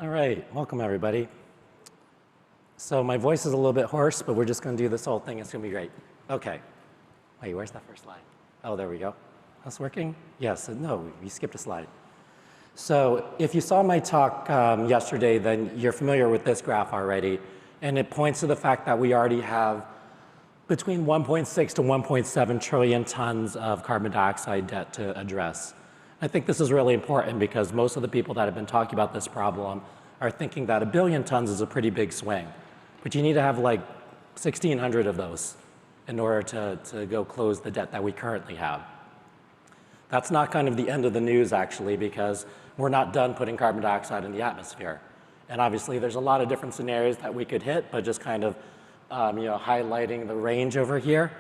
All right, welcome everybody. So my voice is a little bit hoarse, but we're just going to do this whole thing. It's going to be great. Okay. Wait, where's that first slide? Oh, there we go. That's working? Yes. No, you skipped a slide. So if you saw my talk yesterday, then you're familiar with this graph already. And it points to the fact that we already have between 1.6 to 1.7 trillion tons of carbon dioxide debt to address. I think this is really important because most of the people that have been talking about this problem are thinking that 1 billion tons is a pretty big swing. But you need to have like 1,600 of those in order to go close the debt that we currently have. That's not kind of the end of the news, actually, because we're not done putting carbon dioxide in the atmosphere. And obviously, there's a lot of different scenarios that we could hit, but just kind of highlighting the range over here.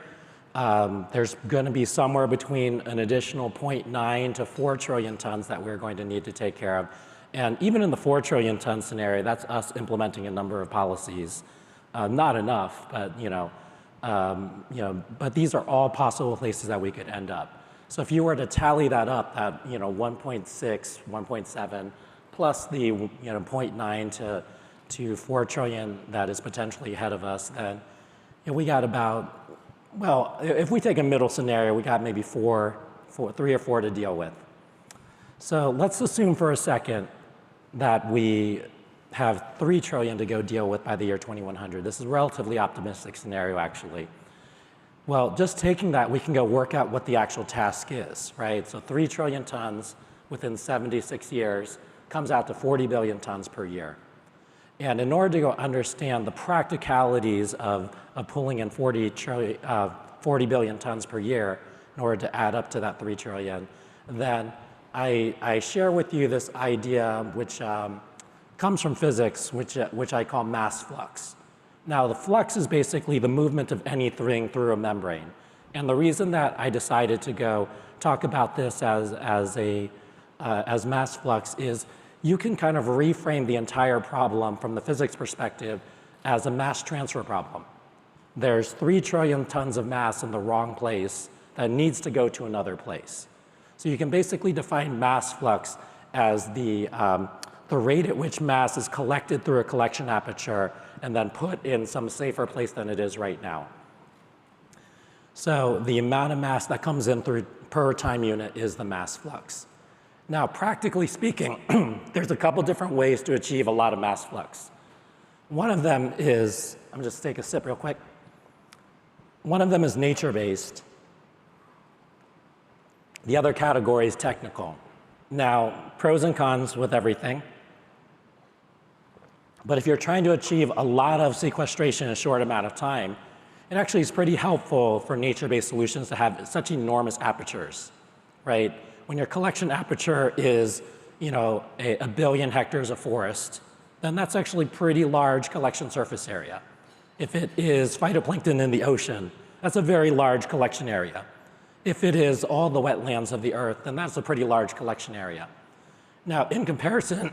There's going to be somewhere between an additional 0.9 to 4 trillion tons that we're going to need to take care of. And even in the 4 trillion ton scenario, that's us implementing a number of policies. Not enough, but but these are all possible places that we could end up. So if you were to tally that up, that 1.6, 1.7, plus the 0.9 to 4 trillion that is potentially ahead of us, then we got about, well, if we take a middle scenario, we got maybe 3 or 4 to deal with. So let's assume for a second that we have 3 trillion to go deal with by the year 2100. This is a relatively optimistic scenario, actually. Well, just taking that, we can go work out what the actual task is, right? So 3 trillion tons within 76 years comes out to 40 billion tons per year. And in order to go understand the practicalities of pulling in 40 billion tons per year in order to add up to that 3 trillion, then I share with you this idea which comes from physics, which I call mass flux. Now, the flux is basically the movement of anything through a membrane. And the reason that I decided to go talk about this as mass flux is you can kind of reframe the entire problem from the physics perspective as a mass transfer problem. There's 3 trillion tons of mass in the wrong place that needs to go to another place. So you can basically define mass flux as the rate at which mass is collected through a collection aperture and then put in some safer place than it is right now. So the amount of mass that comes in through per time unit is the mass flux. Now, practically speaking, there's a couple different ways to achieve a lot of mass flux. One of them is, I'm just take a sip real quick. One of them is nature-based. The other category is technical. Now, pros and cons with everything. But if you're trying to achieve a lot of sequestration in a short amount of time, it actually is pretty helpful for nature-based solutions to have such enormous apertures, right? When your collection aperture is, a billion hectares of forest, then that's actually pretty large collection surface area. If it is phytoplankton in the ocean, that's a very large collection area. If it is all the wetlands of the earth, then that's a pretty large collection area. Now, in comparison,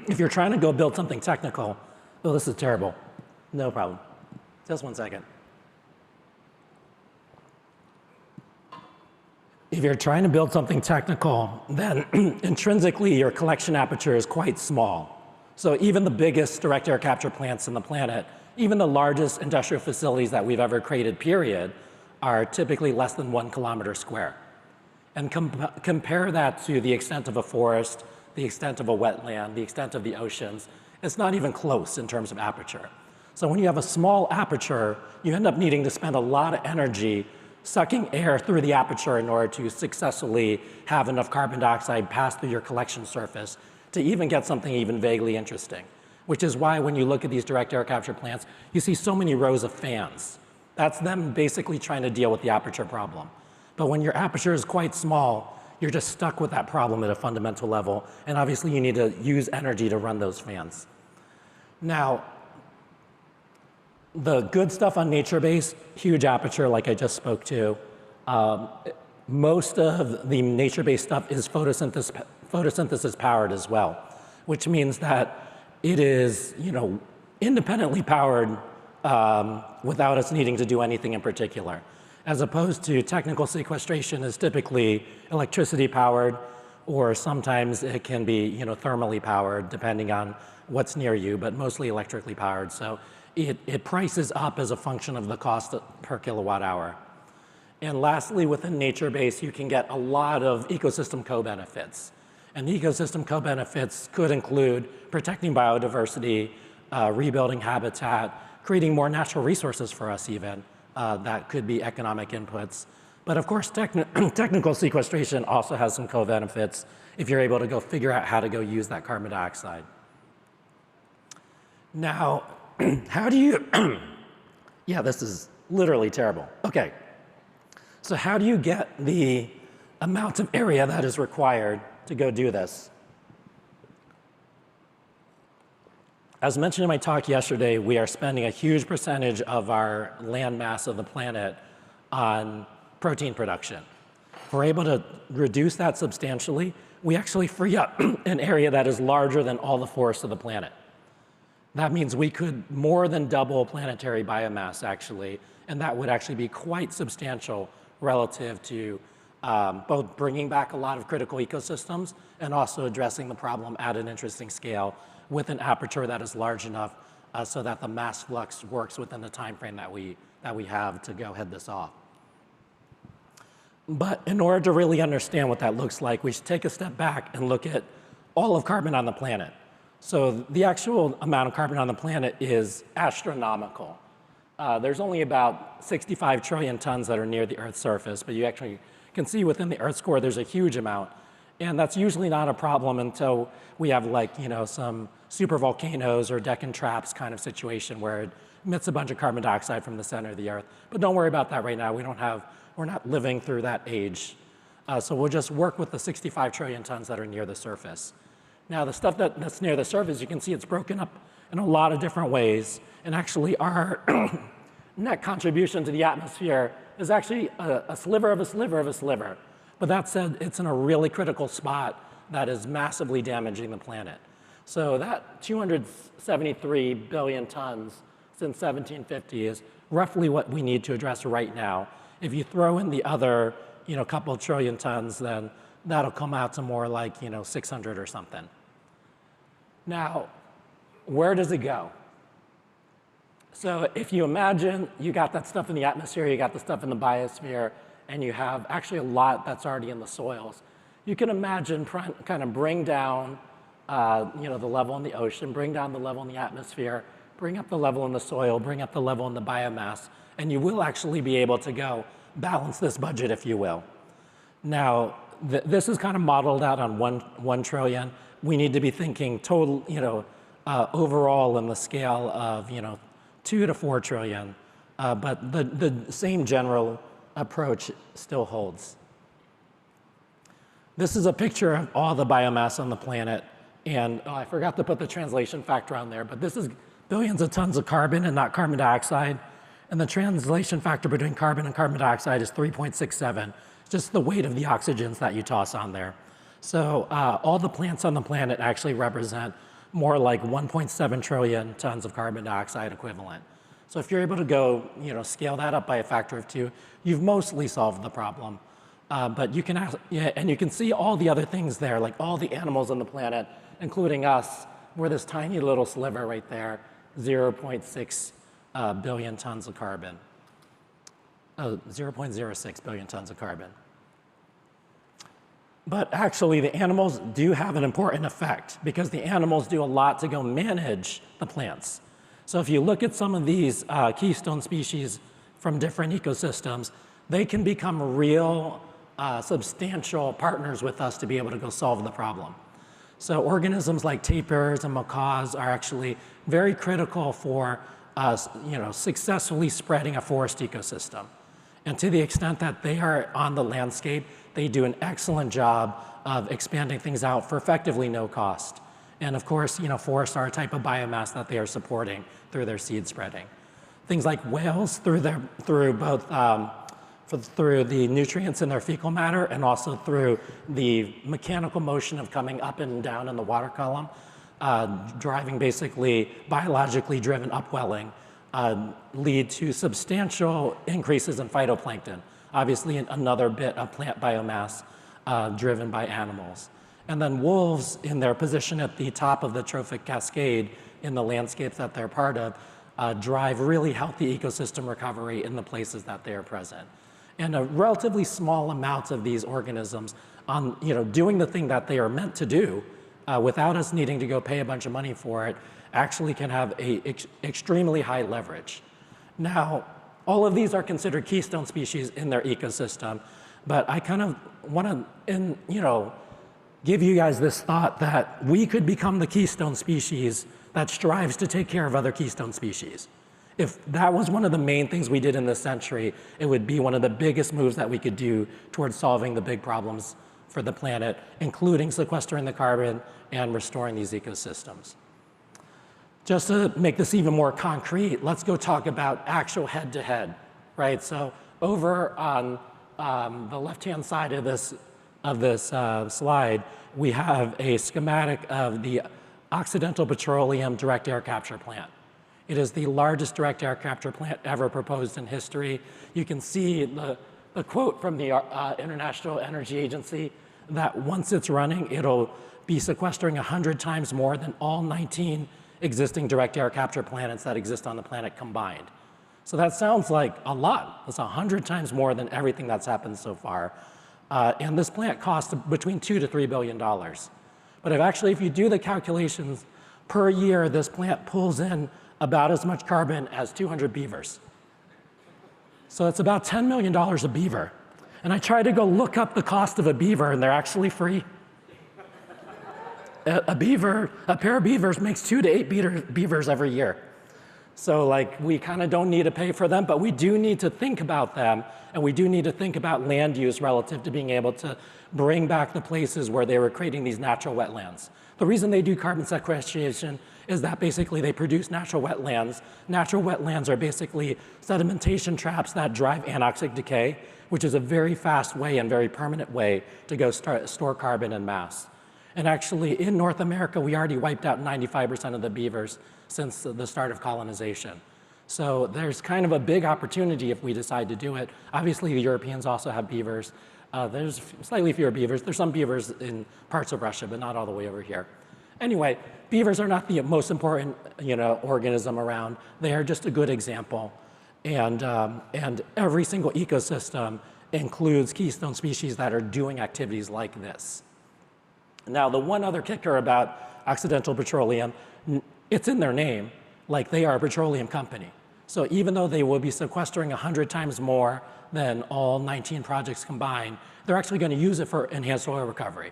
if you're trying to go build something technical, oh, this is terrible. No problem. Just one second. If you're trying to build something technical, then intrinsically your collection aperture is quite small. So even the biggest direct air capture plants on the planet, even the largest industrial facilities that we've ever created, period, are typically less than 1 kilometer square. And compare that to the extent of a forest, the extent of a wetland, the extent of the oceans. It's not even close in terms of aperture. So when you have a small aperture, you end up needing to spend a lot of energy sucking air through the aperture in order to successfully have enough carbon dioxide pass through your collection surface to even get something even vaguely interesting. Which is why when you look at these direct air capture plants, you see so many rows of fans. That's them basically trying to deal with the aperture problem. But when your aperture is quite small, you're just stuck with that problem at a fundamental level. And obviously you need to use energy to run those fans. Now, the good stuff on nature-based, huge aperture like I just spoke to. Most of the nature-based stuff is photosynthesis powered as well, which means that it is independently powered without us needing to do anything in particular. As opposed to technical sequestration is typically electricity powered, or sometimes it can be, you know, thermally powered depending on what's near you, but mostly electrically powered. So it prices up as a function of the cost per kilowatt hour. And lastly, within nature-based, you can get a lot of ecosystem co-benefits. And the ecosystem co-benefits could include protecting biodiversity, rebuilding habitat, creating more natural resources for us even. That could be economic inputs. But of course, technical sequestration also has some co-benefits if you're able to go figure out how to go use that carbon dioxide. Now, how do you, yeah, this is literally terrible. Okay, so how do you get the amount of area that is required to go do this? As mentioned in my talk yesterday, we are spending a huge percentage of our land mass of the planet on protein production. If we're able to reduce that substantially, we actually free up an area that is larger than all the forests of the planet. That means we could more than double planetary biomass, actually, and that would actually be quite substantial relative to both bringing back a lot of critical ecosystems and also addressing the problem at an interesting scale with an aperture that is large enough so that the mass flux works within the time frame that we have to go head this off. But in order to really understand what that looks like, we should take a step back and look at all of carbon on the planet. So the actual amount of carbon on the planet is astronomical. There's only about 65 trillion tons that are near the Earth's surface, but you actually can see within the Earth's core there's a huge amount. And that's usually not a problem until we have, like, you know, some super volcanoes or Deccan traps kind of situation where it emits a bunch of carbon dioxide from the center of the Earth. But don't worry about that right now. We're not living through that age. So we'll just work with the 65 trillion tons that are near the surface. Now, the stuff that's near the surface, you can see it's broken up in a lot of different ways. And actually, our net contribution to the atmosphere is actually a sliver of a sliver of a sliver. But that said, it's in a really critical spot that is massively damaging the planet. So that 273 billion tons since 1750 is roughly what we need to address right now. If you throw in the other, you know, couple trillion tons, then that'll come out to more like, you know, 600 or something. Now, where does it go? So if you imagine you got that stuff in the atmosphere, you got the stuff in the biosphere, and you have actually a lot that's already in the soils, you can imagine kind of bring down you know, the level in the ocean, bring down the level in the atmosphere, bring up the level in the soil, bring up the level in the biomass, and you will actually be able to go balance this budget, if you will. Now, this is kind of modeled out on 1 trillion. We need to be thinking total, you know, overall in the scale of, you know, 2 to 4 trillion. But the same general approach still holds. This is a picture of all the biomass on the planet. And I forgot to put the translation factor on there, but this is billions of tons of carbon and not carbon dioxide. And the translation factor between carbon and carbon dioxide is 3.67. It's just the weight of the oxygens that you toss on there. So all the plants on the planet actually represent more like 1.7 trillion tons of carbon dioxide equivalent. So if you're able to go, you know, scale that up by a factor of 2, you've mostly solved the problem. But you can, and you can see all the other things there, like all the animals on the planet, including us. We're this tiny little sliver right there, 0.6 billion tons of carbon. 0.06 billion tons of carbon. But actually, the animals do have an important effect because the animals do a lot to go manage the plants. So if you look at some of these keystone species from different ecosystems, they can become real substantial partners with us to be able to go solve the problem. So organisms like tapirs and macaws are actually very critical for you know, successfully spreading a forest ecosystem. And to the extent that they are on the landscape, they do an excellent job of expanding things out for effectively no cost. And of course, you know, forests are a type of biomass that they are supporting through their seed spreading. Things like whales through the nutrients in their fecal matter and also through the mechanical motion of coming up and down in the water column, driving basically biologically driven upwelling, lead to substantial increases in phytoplankton. Obviously, another bit of plant biomass driven by animals. And then wolves, in their position at the top of the trophic cascade in the landscapes that they're part of, drive really healthy ecosystem recovery in the places that they are present. And a relatively small amount of these organisms doing the thing that they are meant to do without us needing to go pay a bunch of money for it actually can have extremely high leverage. Now, all of these are considered keystone species in their ecosystem, but I kind of want to, give you guys this thought that we could become the keystone species that strives to take care of other keystone species. If that was one of the main things we did in this century, it would be one of the biggest moves that we could do towards solving the big problems for the planet, including sequestering the carbon and restoring these ecosystems. Just to make this even more concrete, let's go talk about actual head-to-head, right? So over on the left-hand side of this slide, we have a schematic of the Occidental Petroleum direct air capture plant. It is the largest direct air capture plant ever proposed in history. You can see the quote from the International Energy Agency that once it's running, it'll be sequestering 100 times more than all 19 existing direct air capture plants that exist on the planet combined. So that sounds like a lot. That's 100 times more than everything that's happened so far. And this plant costs between $2 to $3 billion. But if you do the calculations, per year, this plant pulls in about as much carbon as 200 beavers. So it's about $10 million a beaver. And I tried to go look up the cost of a beaver, and they're actually free. A pair of beavers makes 2 to 8 beavers every year. So we kind of don't need to pay for them, but we do need to think about them, and we do need to think about land use relative to being able to bring back the places where they were creating these natural wetlands. The reason they do carbon sequestration is that basically they produce natural wetlands. Natural wetlands are basically sedimentation traps that drive anoxic decay, which is a very fast way and very permanent way to go store carbon en masse. And actually, in North America, we already wiped out 95% of the beavers since the start of colonization. So there's kind of a big opportunity if we decide to do it. Obviously, the Europeans also have beavers. There's slightly fewer beavers. There's some beavers in parts of Russia, but not all the way over here. Anyway, beavers are not the most important organism around. They are just a good example. And every single ecosystem includes keystone species that are doing activities like this. Now, the one other kicker about Occidental Petroleum, it's in their name, they are a petroleum company. So even though they will be sequestering 100 times more than all 19 projects combined, they're actually going to use it for enhanced oil recovery.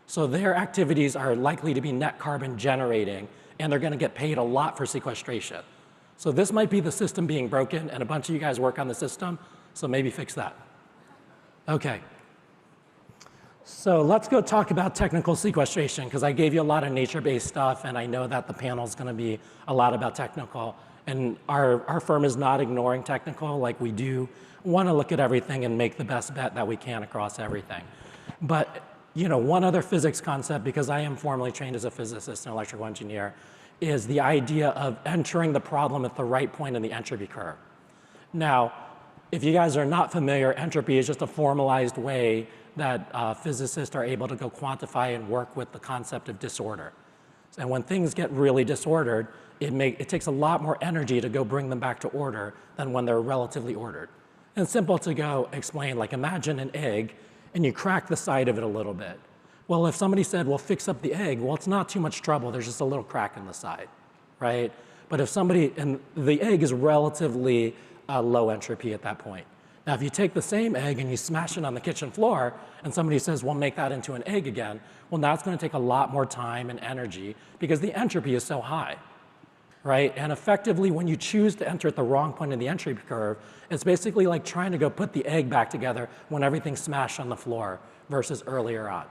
So their activities are likely to be net carbon generating, and they're going to get paid a lot for sequestration. So this might be the system being broken, and a bunch of you guys work on the system, so maybe fix that. Okay. So let's go talk about technical sequestration, because I gave you a lot of nature-based stuff, and I know that the panel is going to be a lot about technical. And our firm is not ignoring technical. We do want to look at everything and make the best bet that we can across everything. But one other physics concept, because I am formally trained as a physicist and electrical engineer, is the idea of entering the problem at the right point in the entropy curve. Now, if you guys are not familiar, entropy is just a formalized way that physicists are able to go quantify and work with the concept of disorder. And when things get really disordered, it takes a lot more energy to go bring them back to order than when they're relatively ordered. And it's simple to go explain, imagine an egg, and you crack the side of it a little bit. Well, if somebody said, well, fix up the egg, well, it's not too much trouble. There's just a little crack in the side, right? But and the egg is relatively low entropy at that point. Now, if you take the same egg and you smash it on the kitchen floor, and somebody says, well, make that into an egg again, well, now it's going to take a lot more time and energy because the entropy is so high, right? And effectively, when you choose to enter at the wrong point in the entropy curve, it's basically like trying to go put the egg back together when everything's smashed on the floor versus earlier on.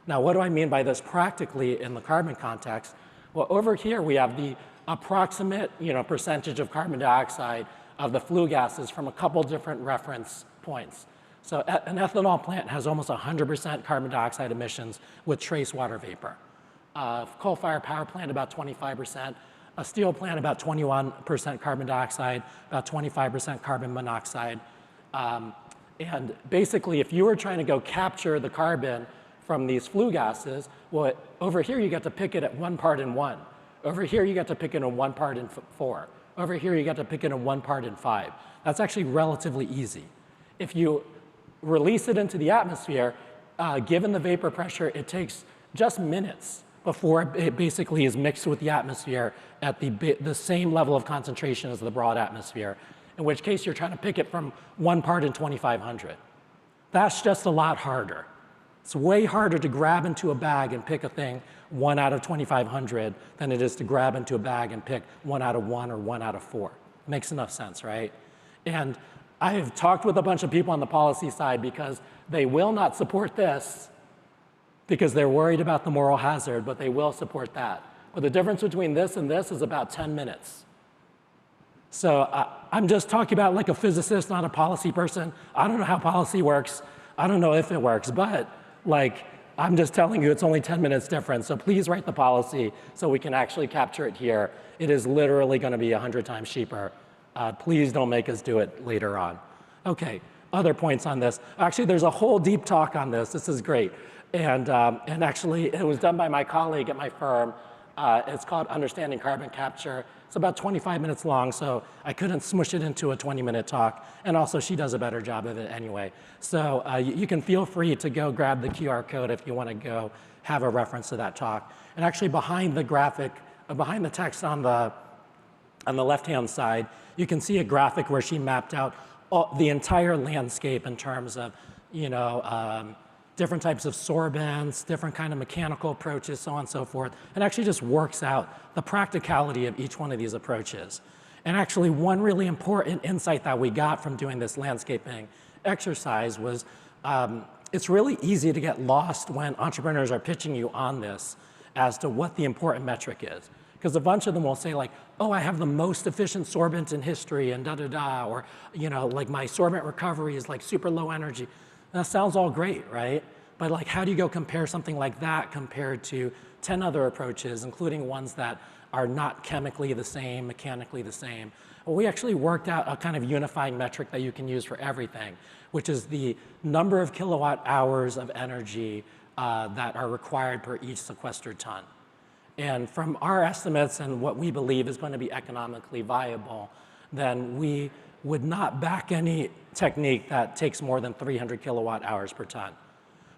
Now, what do I mean by this practically in the carbon context? Well, over here, we have the approximate percentage of carbon dioxide of the flue gases from a couple different reference points. So an ethanol plant has almost 100% carbon dioxide emissions with trace water vapor. Coal-fired power plant, about 25%. A steel plant, about 21% carbon dioxide, about 25% carbon monoxide. And basically, if you were trying to go capture the carbon from these flue gases, well, over here you get to pick it at 1 part in 1. Over here you get to pick it in 1 part in 4. Over here you get to pick it in 1 part in 5. That's actually relatively easy. If you release it into the atmosphere, given the vapor pressure, it takes just minutes before it basically is mixed with the atmosphere at the same level of concentration as the broad atmosphere, in which case you're trying to pick it from 1 part in 2,500. That's just a lot harder. It's way harder to grab into a bag and pick a thing 1 out of 2,500 than it is to grab into a bag and pick 1 out of 1 or 1 out of 4. Makes enough sense, right? And I have talked with a bunch of people on the policy side because they will not support this because they're worried about the moral hazard, but they will support that. But the difference between this and this is about 10 minutes. So I'm just talking about like a physicist, not a policy person. I don't know how policy works. I don't know if it works, but like, I'm just telling you it's only 10 minutes difference. So please write the policy so we can actually capture it here. It is literally going to be 100 times cheaper. Please don't make us do it later on. Okay, other points on this. Actually, there's a whole deep talk on this. This is great. And actually, it was done by my colleague at my firm. It's called Understanding Carbon Capture. It's about 25 minutes long, so I couldn't smush it into a 20-minute talk. And also, she does a better job of it anyway. So you can feel free to go grab the QR code if you want to go have a reference to that talk. And actually, behind the graphic, behind the text on the left-hand side, you can see a graphic where she mapped out the entire landscape in terms of, different types of sorbents, different kind of mechanical approaches, so on and so forth, and actually just works out the practicality of each one of these approaches. And actually, one really important insight that we got from doing this landscaping exercise was it's really easy to get lost when entrepreneurs are pitching you on this as to what the important metric is. Because a bunch of them will say like, oh, I have the most efficient sorbent in history and da-da-da, or like my sorbent recovery is like super low energy. That sounds all great, right? But like, how do you go compare something like that compared to 10 other approaches, including ones that are not chemically the same, mechanically the same? Well, we actually worked out a kind of unifying metric that you can use for everything, which is the number of kilowatt hours of energy that are required per each sequestered ton. And from our estimates and what we believe is going to be economically viable, then we would not back any technique that takes more than 300 kilowatt hours per ton.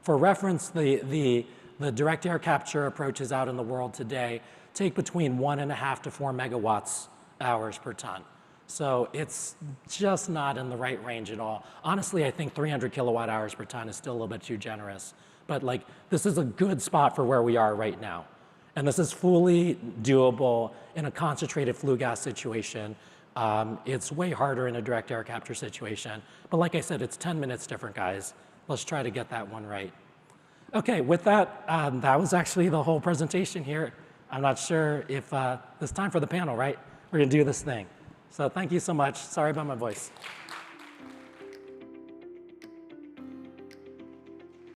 For reference, the direct air capture approaches out in the world today take between 1.5 to 4 megawatts hours per ton. So it's just not in the right range at all. Honestly, I think 300 kilowatt hours per ton is still a little bit too generous. But like, this is a good spot for where we are right now. And this is fully doable in a concentrated flue gas situation. It's way harder in a direct air capture situation. But like I said, it's 10 minutes different, guys. Let's try to get that one right. Okay, with that, that was actually the whole presentation here. I'm not sure if it's time for the panel, right? We're gonna do this thing. So thank you so much. Sorry about my voice.